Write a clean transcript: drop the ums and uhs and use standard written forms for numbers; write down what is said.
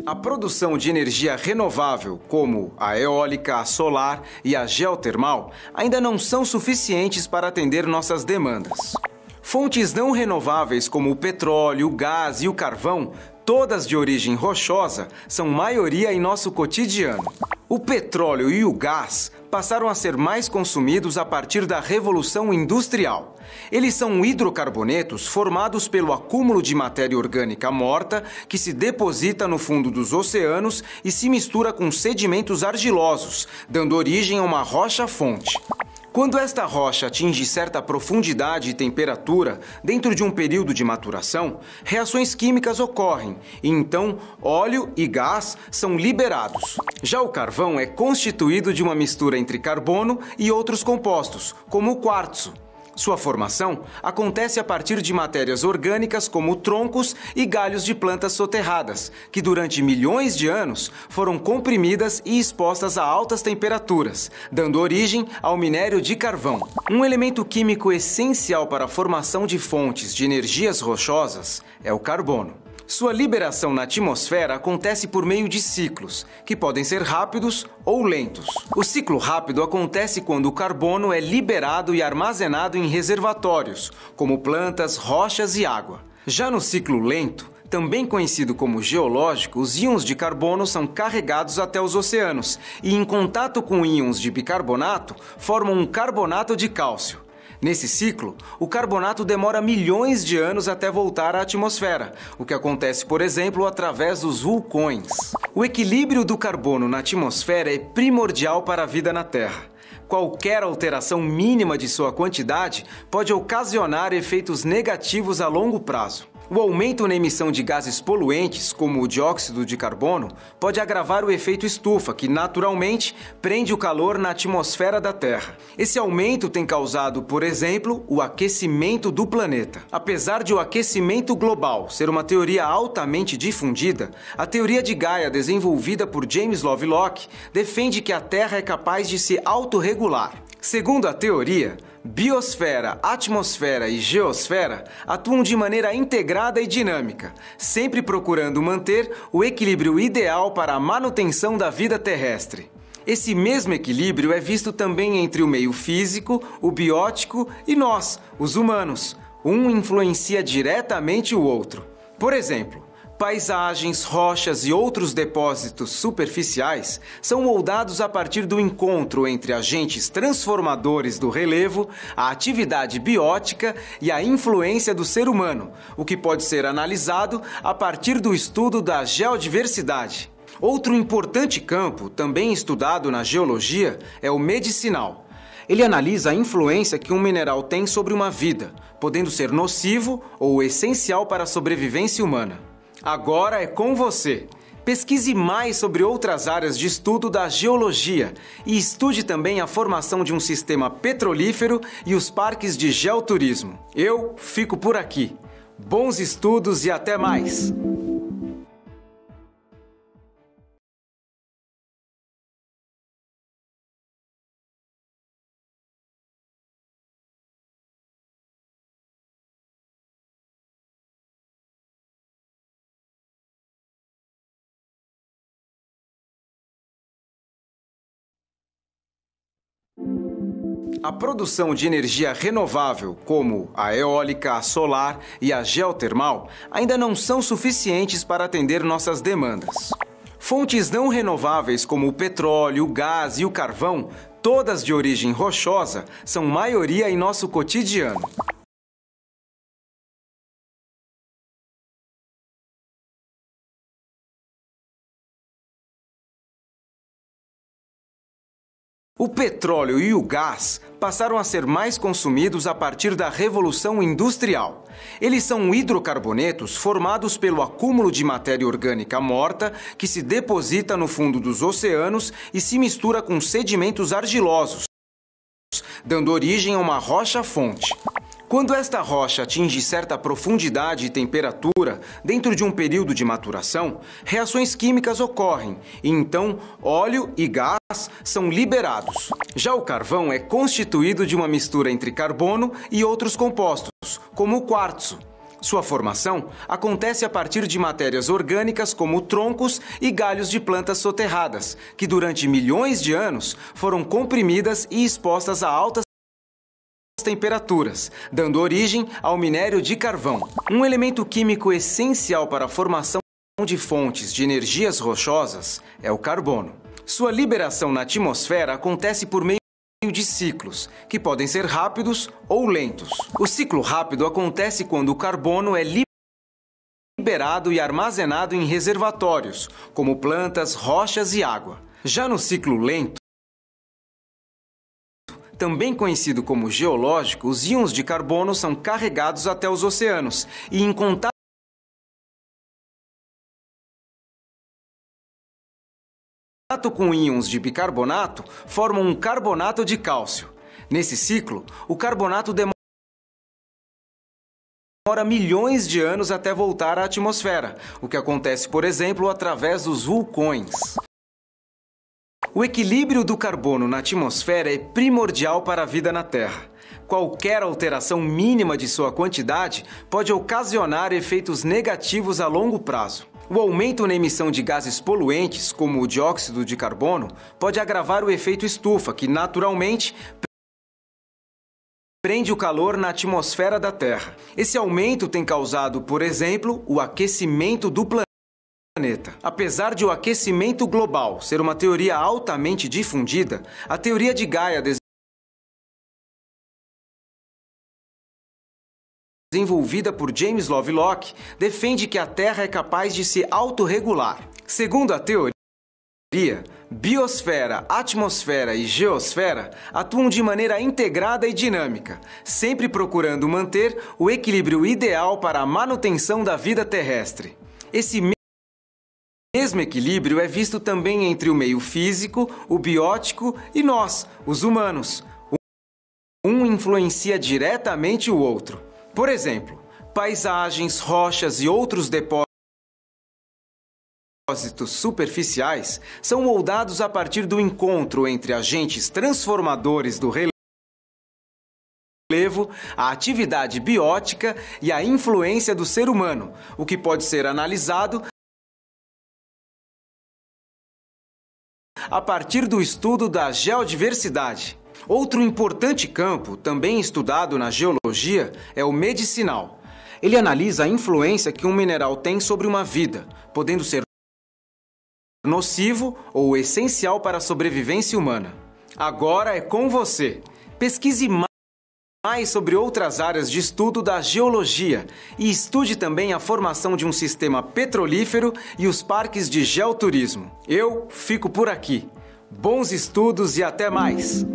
A produção de energia renovável, como a eólica, a solar e a geotermal, ainda não são suficientes para atender nossas demandas. Fontes não renováveis como o petróleo, o gás e o carvão, todas de origem rochosa, são maioria em nosso cotidiano. O petróleo e o gás passaram a ser mais consumidos a partir da Revolução Industrial. Eles são hidrocarbonetos formados pelo acúmulo de matéria orgânica morta que se deposita no fundo dos oceanos e se mistura com sedimentos argilosos, dando origem a uma rocha-fonte. Quando esta rocha atinge certa profundidade e temperatura dentro de um período de maturação, reações químicas ocorrem e então óleo e gás são liberados. Já o carvão é constituído de uma mistura entre carbono e outros compostos, como o quartzo. Sua formação acontece a partir de matérias orgânicas como troncos e galhos de plantas soterradas, que durante milhões de anos foram comprimidas e expostas a altas temperaturas, dando origem ao minério de carvão. Um elemento químico essencial para a formação de fontes de energias rochosas é o carbono. Sua liberação na atmosfera acontece por meio de ciclos, que podem ser rápidos ou lentos. O ciclo rápido acontece quando o carbono é liberado e armazenado em reservatórios, como plantas, rochas e água. Já no ciclo lento, também conhecido como geológico, os íons de carbono são carregados até os oceanos e, em contato com íons de bicarbonato, formam um carbonato de cálcio. Nesse ciclo, o carbonato demora milhões de anos até voltar à atmosfera, o que acontece, por exemplo, através dos vulcões. O equilíbrio do carbono na atmosfera é primordial para a vida na Terra. Qualquer alteração mínima de sua quantidade pode ocasionar efeitos negativos a longo prazo. O aumento na emissão de gases poluentes, como o dióxido de carbono, pode agravar o efeito estufa, que naturalmente prende o calor na atmosfera da Terra. Esse aumento tem causado, por exemplo, o aquecimento do planeta. Apesar de o aquecimento global ser uma teoria altamente difundida, a teoria de Gaia, desenvolvida por James Lovelock, defende que a Terra é capaz de se autorregular. Segundo a teoria, biosfera, atmosfera e geosfera atuam de maneira integrada e dinâmica, sempre procurando manter o equilíbrio ideal para a manutenção da vida terrestre. Esse mesmo equilíbrio é visto também entre o meio físico, o biótico e nós, os humanos. Um influencia diretamente o outro. Por exemplo, paisagens, rochas e outros depósitos superficiais são moldados a partir do encontro entre agentes transformadores do relevo, a atividade biótica e a influência do ser humano, o que pode ser analisado a partir do estudo da geodiversidade. Outro importante campo, também estudado na geologia, é o medicinal. Ele analisa a influência que um mineral tem sobre uma vida, podendo ser nocivo ou essencial para a sobrevivência humana. Agora é com você! Pesquise mais sobre outras áreas de estudo da geologia e estude também a formação de um sistema petrolífero e os parques de geoturismo. Eu fico por aqui. Bons estudos e até mais! A produção de energia renovável, como a eólica, a solar e a geotermal, ainda não são suficientes para atender nossas demandas. Fontes não renováveis como o petróleo, o gás e o carvão, todas de origem rochosa, são maioria em nosso cotidiano. O petróleo e o gás passaram a ser mais consumidos a partir da Revolução Industrial. Eles são hidrocarbonetos formados pelo acúmulo de matéria orgânica morta que se deposita no fundo dos oceanos e se mistura com sedimentos argilosos, dando origem a uma rocha-fonte. Quando esta rocha atinge certa profundidade e temperatura dentro de um período de maturação, reações químicas ocorrem e então óleo e gás são liberados. Já o carvão é constituído de uma mistura entre carbono e outros compostos, como o quartzo. Sua formação acontece a partir de matérias orgânicas como troncos e galhos de plantas soterradas, que durante milhões de anos foram comprimidas e expostas a altas temperaturas, dando origem ao minério de carvão. Um elemento químico essencial para a formação de fontes de energias rochosas é o carbono. Sua liberação na atmosfera acontece por meio de ciclos, que podem ser rápidos ou lentos. O ciclo rápido acontece quando o carbono é liberado e armazenado em reservatórios, como plantas, rochas e água. Já no ciclo lento, também conhecido como geológico, os íons de carbono são carregados até os oceanos e, em contato com íons de bicarbonato, formam um carbonato de cálcio. Nesse ciclo, o carbonato demora milhões de anos até voltar à atmosfera, o que acontece, por exemplo, através dos vulcões. O equilíbrio do carbono na atmosfera é primordial para a vida na Terra. Qualquer alteração mínima de sua quantidade pode ocasionar efeitos negativos a longo prazo. O aumento na emissão de gases poluentes, como o dióxido de carbono, pode agravar o efeito estufa, que naturalmente prende o calor na atmosfera da Terra. Esse aumento tem causado, por exemplo, o aquecimento do planeta. Apesar de o aquecimento global ser uma teoria altamente difundida, a teoria de Gaia desenvolvida por James Lovelock defende que a Terra é capaz de se autorregular. Segundo a teoria, biosfera, atmosfera e geosfera atuam de maneira integrada e dinâmica, sempre procurando manter o equilíbrio ideal para a manutenção da vida terrestre. Esse mesmo equilíbrio é visto também entre o meio físico, o biótico e nós, os humanos. Um influencia diretamente o outro. Por exemplo, paisagens, rochas e outros depósitos superficiais são moldados a partir do encontro entre agentes transformadores do relevo, a atividade biótica e a influência do ser humano, o que pode ser analisado a partir do estudo da geodiversidade. Outro importante campo, também estudado na geologia, é o medicinal. Ele analisa a influência que um mineral tem sobre uma vida, podendo ser nocivo ou essencial para a sobrevivência humana. Agora é com você. Pesquise mais sobre outras áreas de estudo da geologia e estude também a formação de um sistema petrolífero e os parques de geoturismo. Eu fico por aqui. Bons estudos e até mais!